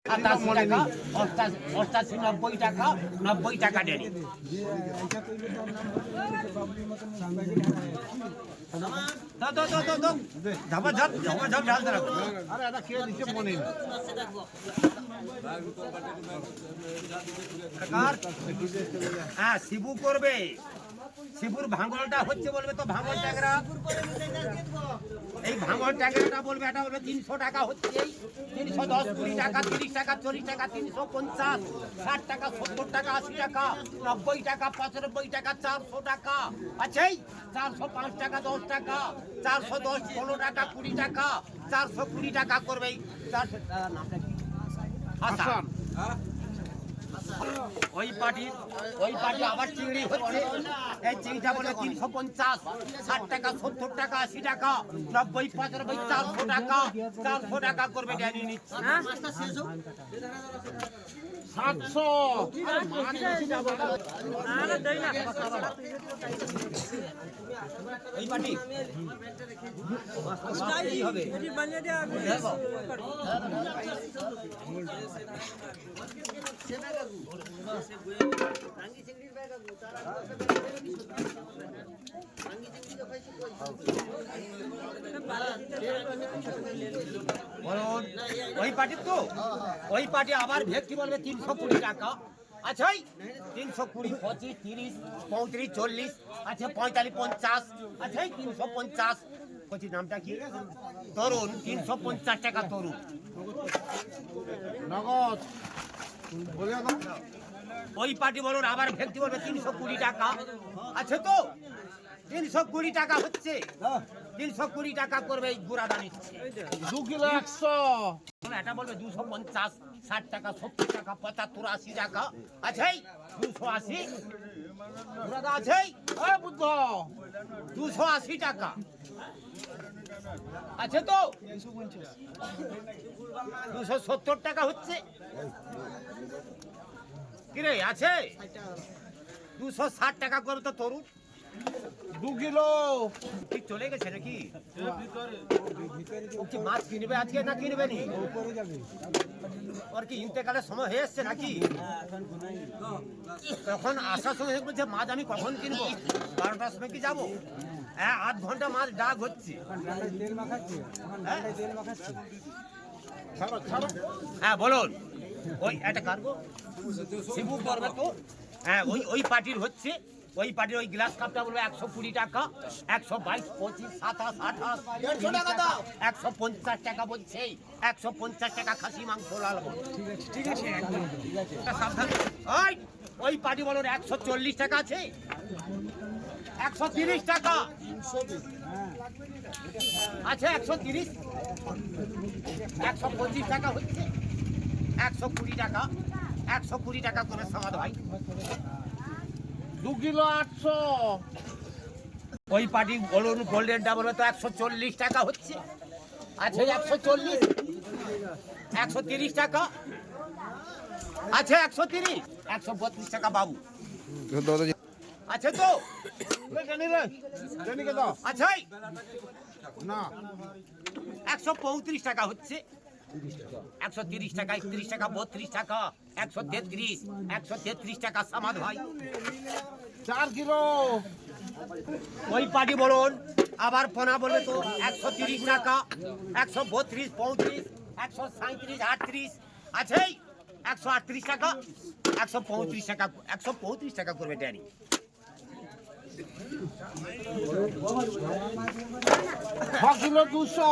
87 টাকা, 88, 90 টাকা, 90 টাকা ডেলি। হ্যাঁ, শিবু করবে। শিবুর ভাঙলটা হচ্ছে বলবে তো ভাঙল ট্যাংরা, এই ভাঙল ট্যাংরাটা বলবে, এটা বলবে 300 টাকা হচ্ছে, 310, 20 টাকা, 30 টাকা, 40 টাকা, 350, 60 টাকা, 70 টাকা, 80 টাকা, 90 টাকা, 95 টাকা, 400 টাকা আছে, 405 টাকা, 10 টাকা, 410, 15 টাকা, 20 টাকা, 420 টাকা করবে। 400 নামটা কি? হাসান। ওই পার্টি আবার চিংড়ি হচ্ছে, এই চিংড়িটা বলে 350, 60 টাকা, 70 টাকা, 80 টাকা, 90, 95, 400 টাকা, 400 টাকা করবে। জানিয়ে নিচ্ছি 700। ওই পার্টি হবে ওই পার্টির তো, ওই পার্টি আবার ভেটকি বলবে 320 টাকা। আচ্ছা 320, 25, 30, 35, 40, আচ্ছা 45, 50, আচ্ছা 350। কচি নামটা কি? তরুণ। 350 টাকা তরুণ নগদ। ওই পার্টি বলুন আবার ভেটকি বলবে 320 টাকা। আচ্ছা তো 320 টাকা হচ্ছে, 320 টাকা করবে। এই গুড়া দানি 2 কিলো 100। এটা বলবে 250, 60 টাকা, 70 টাকা, 75, 80 টাকা আছে, 280 গুড়াদা আছে, 280 টাকা আছে তো 270 টাকা হচ্ছে। কিরে আছে 260 টাকা করবে তো তরুণ। 2 কিলো ঠিক চলে গেছে নাকি? মাছ কিনবে আজকে না কিনবে নি? ওর কি ইন্তেকালের সময় হয়ে এসছে নাকি? তখন আসার সময় বলছে মাছ আমি কখন কিনবো? 12টার সময় কি যাবো? হ্যাঁ, 8 ঘন্টা মাছ ডাক হচ্ছে। হ্যাঁ বলুন, ওই একটা কাটবো শিবু করবে তো। হ্যাঁ, ওই পার্টির হচ্ছে, ওই পার্টির ওই গ্লাস কাপটা বলবে 120 টাকা, 122, 25, 27, 28, 150 টাকা বলছে, 150 টাকা খাসি মাংস লাল। ঠিক আছে সাবধান। ওই পার্টি বলুন 140 টাকা আছে, 130 টাকা আছে, 130, 125 টাকা হচ্ছে, 120 টাকা, 120 টাকা করে সমাদ ভাই। 2 কিলো 800। ওই পার্টি বলুন গোল্ডেন ডাবল তো 140 টাকা হচ্ছে, আছে 140, 130 টাকা আছে, 130, 132 টাকা বাবু আছে তো। আচ্ছা না 135 টাকা হচ্ছে, 130 টাকা, 31 টাকা, 32 টাকা, 133, 133 টাকা সমাদ ভাই। 4 কিলো। ওই পার্টি বলুন আবার পোনা বলবে তো 130 টাকা, 132, 35, 137, 38 আছে, 138 টাকা, 135 টাকা, 135 টাকা করবে ড্যানি। 6 কিলো 200।